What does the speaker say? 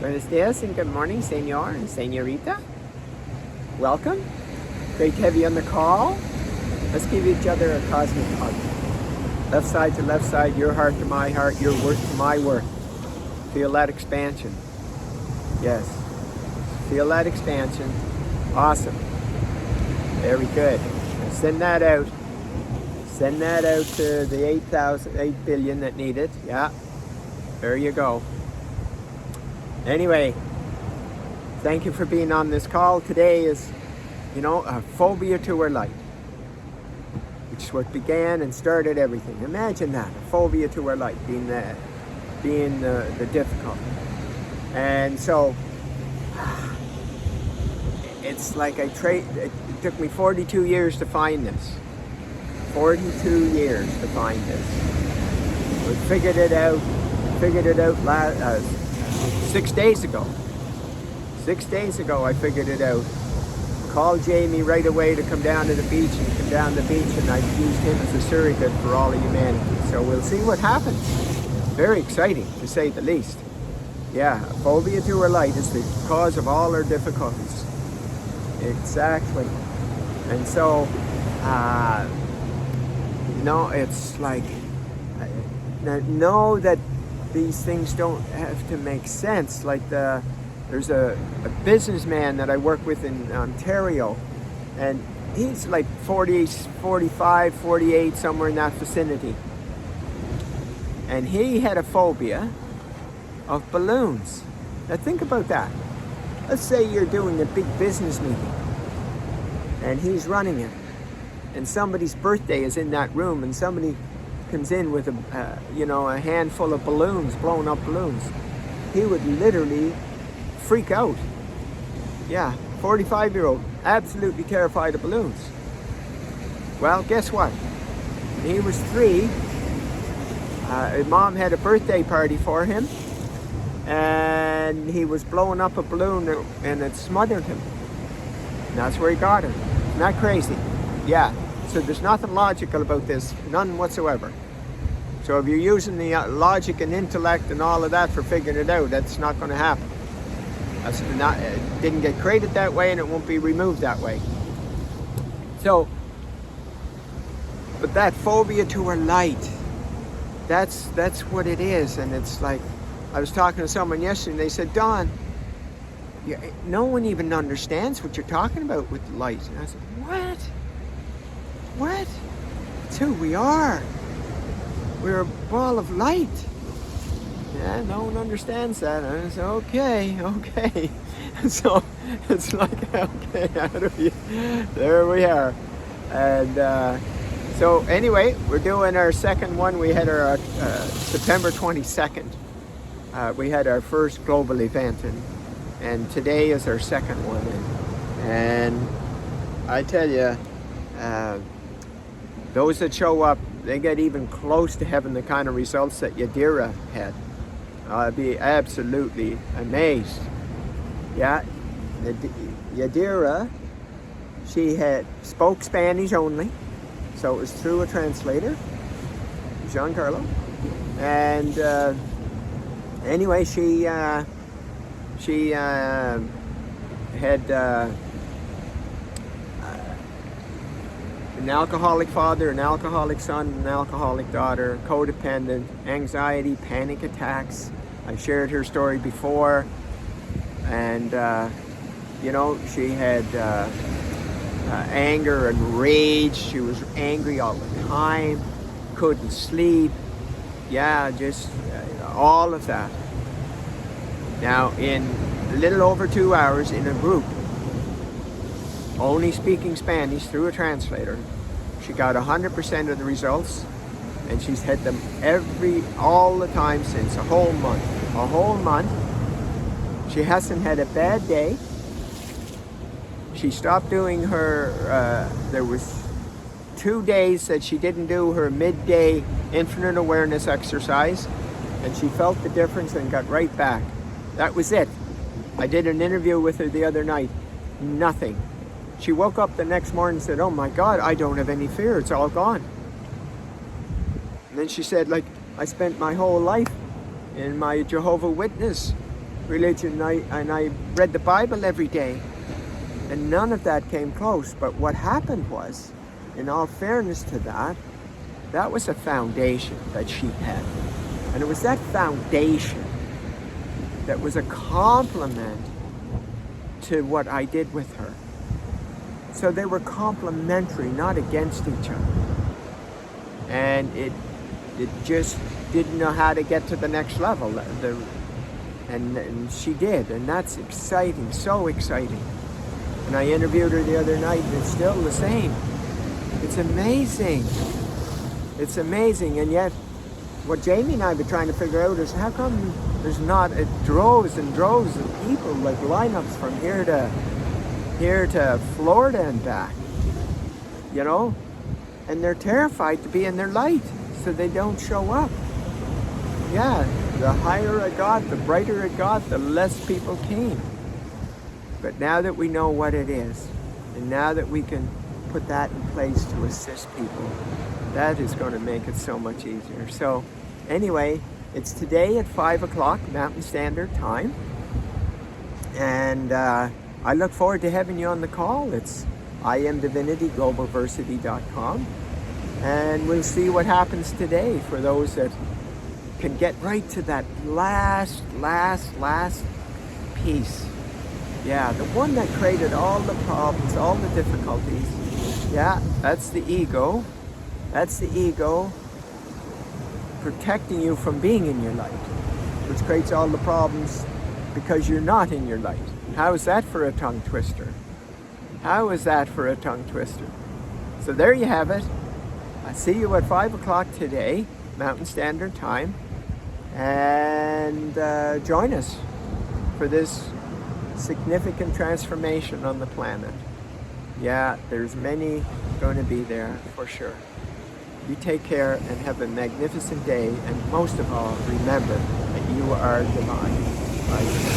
Buenos dias and good morning, senor and senorita. Welcome. Great to have you on the call. Let's give each other a cosmic hug. Left side to left side, your heart to my heart, your worth to my worth. Feel that expansion. Yes. Feel that expansion. Awesome. Very good. Send that out. Send that out to the 8 billion that need it. Yeah. There you go. Anyway, thank you for being on this call. Today is, a phobia to our light, which is what began and started everything. Imagine that, a phobia to our light being the difficult. And so, it's like it took me 42 years to find this. 42 years to find this. We figured it out 6 days ago. 6 days ago I figured it out. Called Jamie right away to come down to the beach, and I've used him as a surrogate for all of humanity. So we'll see what happens. Very exciting, to say the least. Yeah, phobia to our light is the cause of all our difficulties. Exactly. And so, it's like, know that these things don't have to make sense. Like there's a businessman that I work with in Ontario, and he's like 40, 45, 48, somewhere in that vicinity. And he had a phobia of balloons. Now think about that. Let's say you're doing a big business meeting, and he's running it, and somebody's birthday is in that room, and somebody comes in with a handful of balloons, blown up balloons. He would literally freak out. Yeah, 45-year-old, absolutely terrified of balloons. Well, guess what? When he was 3, his mom had a birthday party for him, and he was blowing up a balloon, and it smothered him. And that's where he got it. Isn't that crazy? Yeah. So there's nothing logical about this, none whatsoever. So if you're using the logic and intellect and all of that for figuring it out, that's not going to happen. It didn't get created that way, and it won't be removed that way. So, but that phobia to our light, that's what it is. And it's like, I was talking to someone yesterday, and they said, Don, no one even understands what you're talking about with light. And I said, what? What? It's who we are. We're a ball of light. Yeah, no one understands that. And I said, okay. So it's like, okay, there we are. And so anyway, we're doing our second one. We had our September 22nd. We had our first global event, and today is our second one. And I tell you, those that show up, they get even close to having the kind of results that Yadira had. I'd be absolutely amazed. Yeah, Yadira, she spoke Spanish only, so it was through a translator, Giancarlo. And anyway, she had an alcoholic father, an alcoholic son, an alcoholic daughter, codependent, anxiety, panic attacks. I shared her story before. And, she had anger and rage. She was angry all the time, couldn't sleep. Yeah, just all of that. Now, in a little over 2 hours in a group, only speaking Spanish through a translator, she got 100% of the results, and she's had them all the time since, a whole month. She hasn't had a bad day. She stopped doing her, there was 2 days that she didn't do her midday infinite awareness exercise, and she felt the difference and got right back. That was it. I did an interview with her the other night. Nothing. She woke up the next morning and said, oh my God, I don't have any fear. It's all gone. And then she said, I spent my whole life in my Jehovah's Witness religion, and I read the Bible every day, and none of that came close. But what happened was, in all fairness to that, that was a foundation that she had. And it was that foundation that was a complement to what I did with her. So they were complementary, not against each other. And it just didn't know how to get to the next level. And she did, and that's exciting, so exciting. And I interviewed her the other night, and it's still the same. It's amazing. It's amazing, and yet what Jamie and I have been trying to figure out is how come there's not droves and droves of people, like lineups from here to Florida and back, you know? And they're terrified to be in their light, so they don't show up. Yeah, the higher it got, the brighter it got, the less people came. But now that we know what it is, and now that we can put that in place to assist people, that is going to make it so much easier. So anyway, it's today at 5 o'clock Mountain Standard Time. And I look forward to having you on the call. It's IamDivinityGlobalversity.com. And we'll see what happens today for those that can get right to that last piece. Yeah, the one that created all the problems, all the difficulties. Yeah, that's the ego. That's the ego protecting you from being in your light, which creates all the problems because you're not in your light. How is that for a tongue twister? How is that for a tongue twister? So there you have it. I see you at 5 o'clock today, Mountain Standard Time, and join us for this significant transformation on the planet. Yeah, there's many going to be there for sure. You take care and have a magnificent day, and most of all, remember that you are divine. Bye.